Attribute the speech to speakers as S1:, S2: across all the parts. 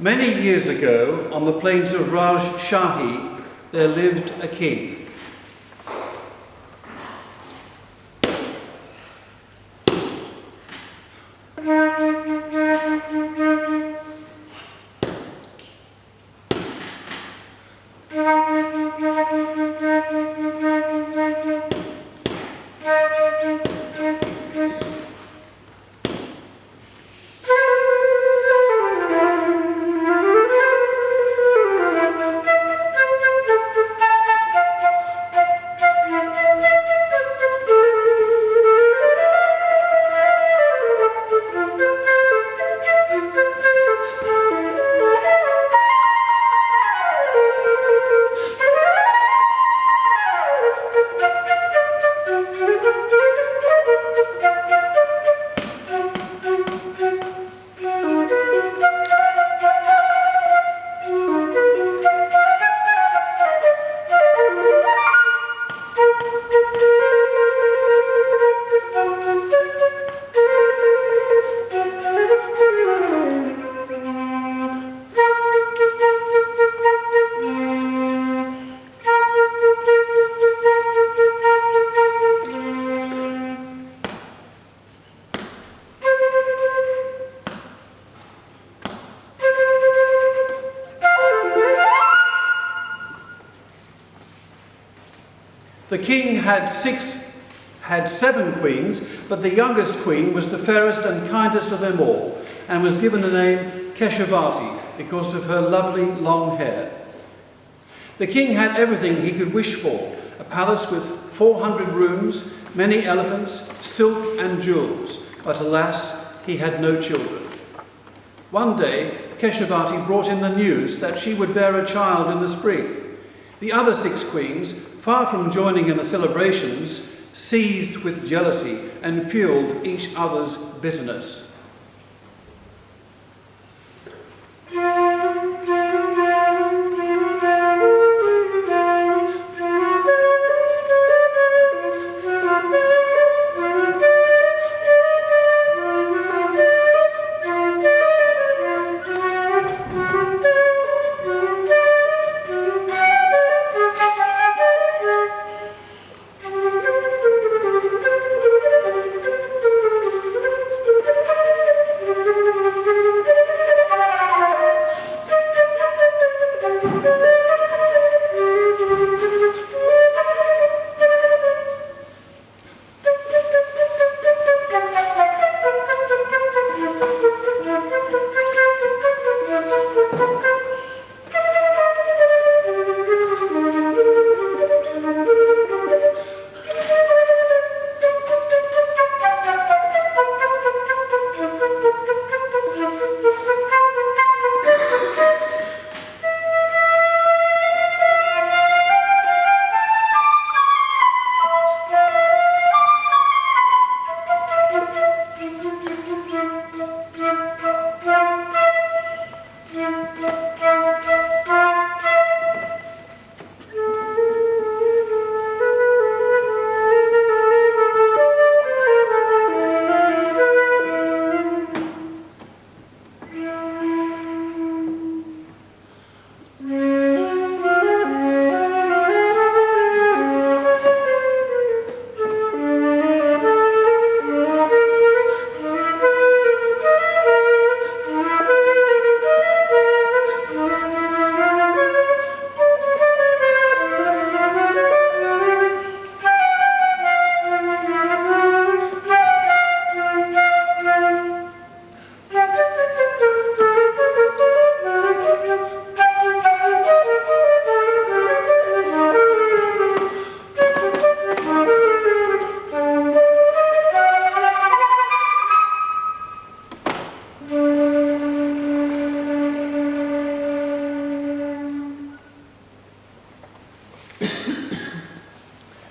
S1: Many years ago, on the plains of Rajshahi, there lived a king. The king had 7 queens, but the youngest queen was the fairest and kindest of them all, and was given the name Keshovati because of her lovely long hair. The king had everything he could wish for, a palace with 400 rooms, many elephants, silk and jewels, but alas, he had no children. One day, Keshovati brought in the news that she would bear a child in the spring. The other 6 queens, far from joining in the celebrations, seethed with jealousy and fueled each other's bitterness.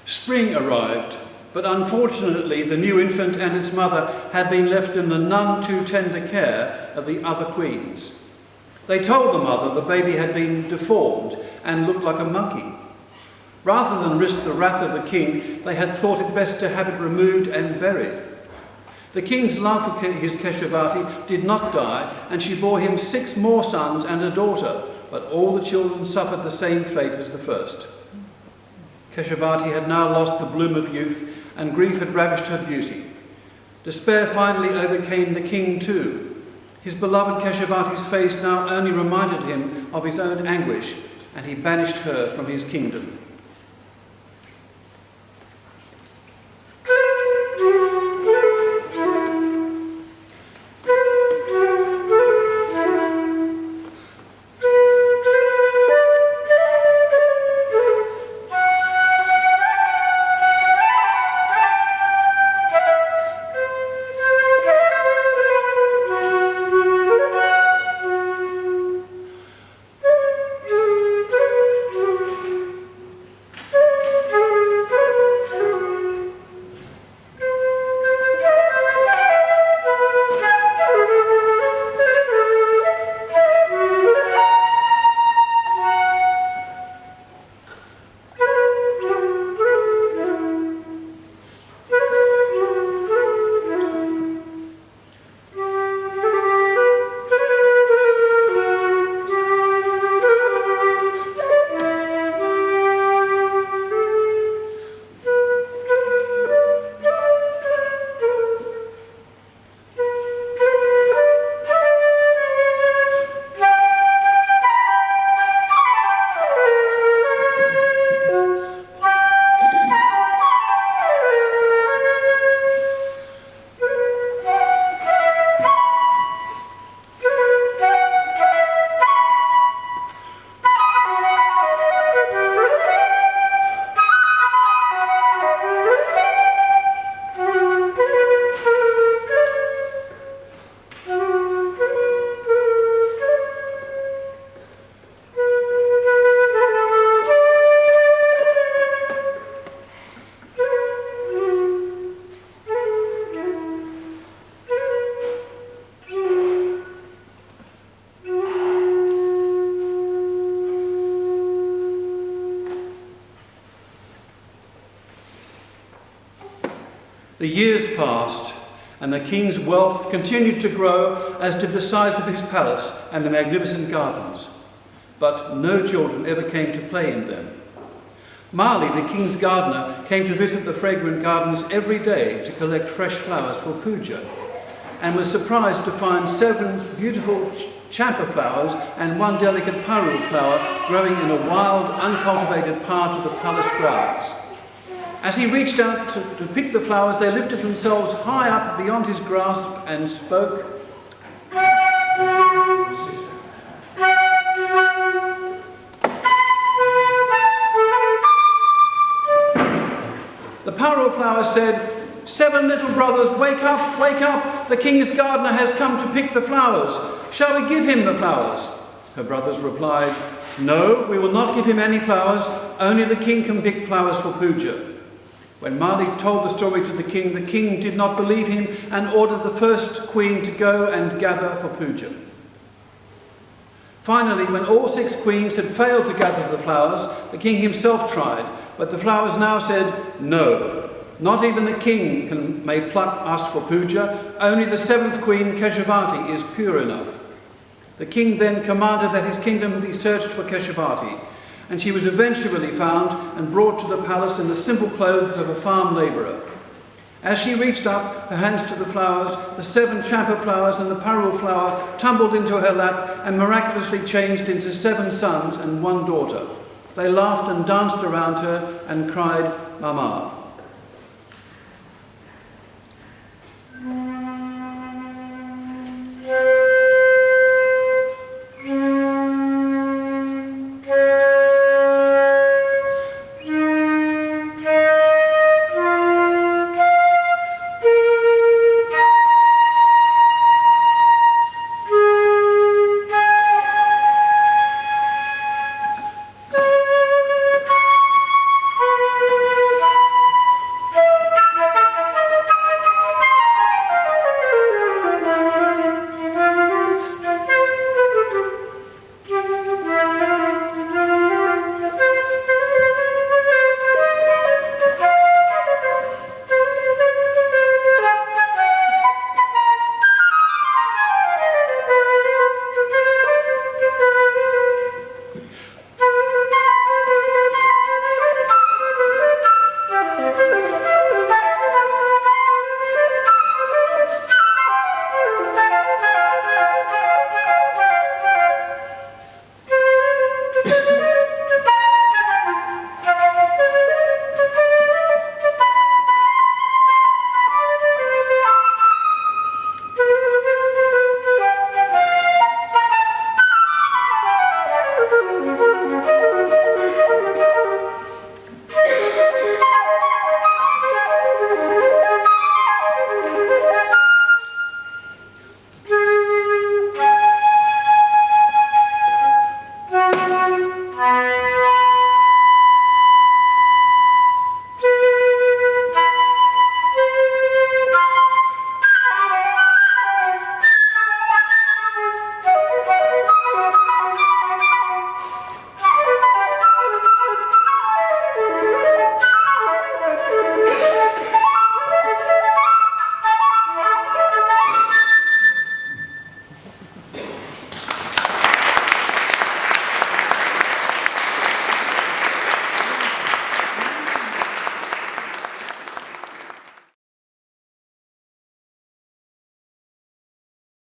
S1: Spring arrived, but unfortunately the new infant and its mother had been left in the none too tender care of the other queens. They told the mother the baby had been deformed and looked like a monkey. Rather than risk the wrath of the king, they had thought it best to have it removed and buried. The king's love for his Keshovati did not die, and she bore him 6 more sons and a daughter, but all the children suffered the same fate as the first. Keshovati had now lost the bloom of youth, and grief had ravished her beauty. Despair finally overcame the king too. His beloved Keshovati's face now only reminded him of his own anguish, and he banished her from his kingdom. The years passed, and the king's wealth continued to grow, as did the size of his palace and the magnificent gardens. But no children ever came to play in them. Mali, the king's gardener, came to visit the fragrant gardens every day to collect fresh flowers for puja, and was surprised to find 7 beautiful champa flowers and 1 delicate paru flower growing in a wild, uncultivated part of the palace grounds. As he reached out to pick the flowers, they lifted themselves high up beyond his grasp and spoke. The paru flower said, "7 little brothers, wake up, wake up! The king's gardener has come to pick the flowers. Shall we give him the flowers?" Her brothers replied, "No, we will not give him any flowers. Only the king can pick flowers for puja." When Mali told the story to the king did not believe him and ordered the first queen to go and gather for puja. Finally, when all 6 queens had failed to gather the flowers, the king himself tried, but the flowers now said, "No, not even the king may pluck us for puja. Only the 7th queen, Keshovati, is pure enough." The king then commanded that his kingdom be searched for Keshovati, and she was eventually found and brought to the palace in the simple clothes of a farm labourer. As she reached up her hands to the flowers, the 7 champa flowers and the paru flower tumbled into her lap and miraculously changed into 7 sons and 1 daughter. They laughed and danced around her and cried, "Mama."